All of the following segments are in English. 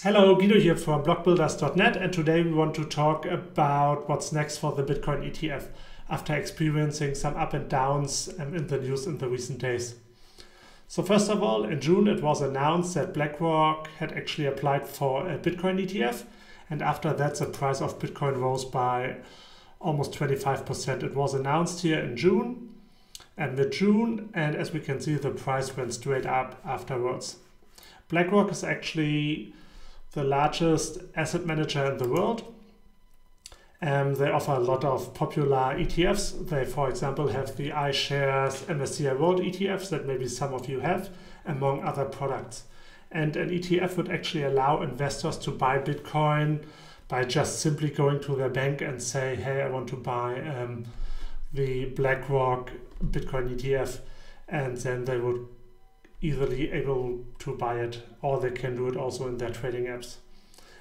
Hello, Guido here from blockbuilders.net, and today we want to talk about what's next for the Bitcoin ETF after experiencing some up and downs in the news in the recent days. So first of all, in June it was announced that Blackrock had actually applied for a Bitcoin ETF, and after that the price of Bitcoin rose by almost 25%. It was announced here in June and mid-June, and as we can see the price went straight up afterwards. Blackrock is actually the largest asset manager in the world. They offer a lot of popular ETFs. They, for example, have the iShares MSCI World ETFs that maybe some of you have, among other products. And an ETF would actually allow investors to buy Bitcoin by just simply going to their bank and say, hey, I want to buy the Blackrock Bitcoin ETF. And then they would easily able to buy it, or they can do it also in their trading apps.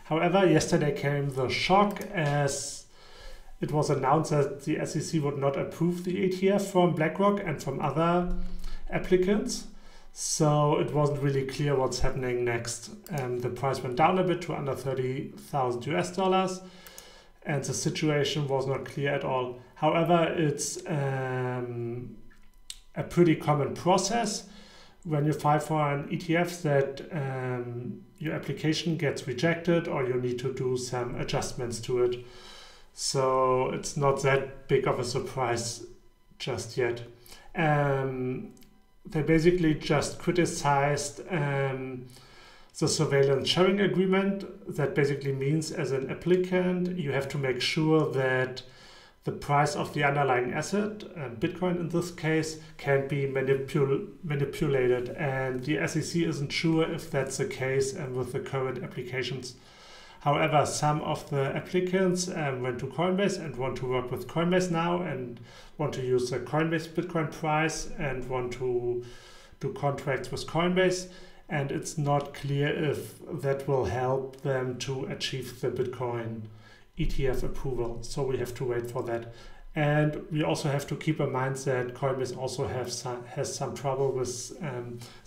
However, yesterday came the shock as it was announced that the SEC would not approve the ETF from Blackrock and from other applicants. So it wasn't really clear what's happening next. The price went down a bit to under 30,000 US dollars, and the situation was not clear at all. However, it's a pretty common process when you file for an ETF that your application gets rejected or you need to do some adjustments to it. So it's not that big of a surprise just yet. They basically just criticized the surveillance sharing agreement. That basically means as an applicant, you have to make sure that the price of the underlying asset, Bitcoin in this case, can be manipulated. And the SEC isn't sure if that's the case with the current applications. However, some of the applicants went to Coinbase and want to work with Coinbase now and want to use the Coinbase Bitcoin price and want to do contracts with Coinbase. And it's not clear if that will help them to achieve the Bitcoin ETF approval, so we have to wait for that. And we also have to keep in mind that Coinbase also has some trouble with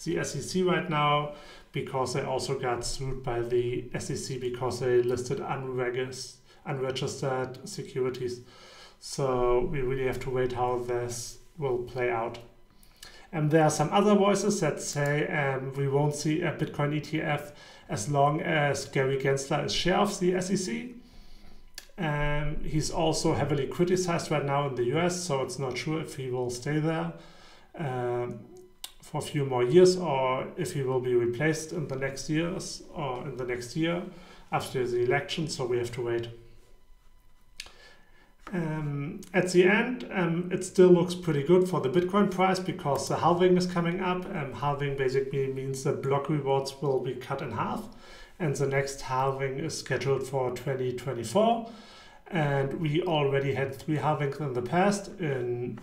the SEC right now, because they also got sued by the SEC because they listed unregistered securities. So we really have to wait how this will play out. And there are some other voices that say we won't see a Bitcoin ETF as long as Gary Gensler is chair of the SEC. He's also heavily criticized right now in the US, so it's not sure if he will stay there for a few more years or if he will be replaced in the next years or in the next year after the election, so we have to wait. At the end, it still looks pretty good for the Bitcoin price because the halving is coming up. Halving basically means the block rewards will be cut in half, and the next halving is scheduled for 2024. And we already had 3 halvings in the past, in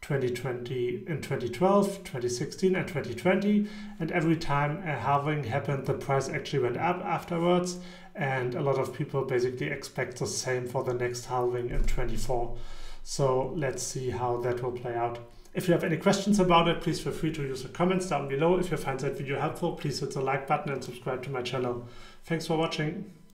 2020, in 2012, 2016 and 2020. And every time a halving happened, the price actually went up afterwards. And a lot of people basically expect the same for the next halving in 2024. So let's see how that will play out. If you have any questions about it, please feel free to use the comments down below. If you find that video helpful, please hit the like button and subscribe to my channel. Thanks for watching.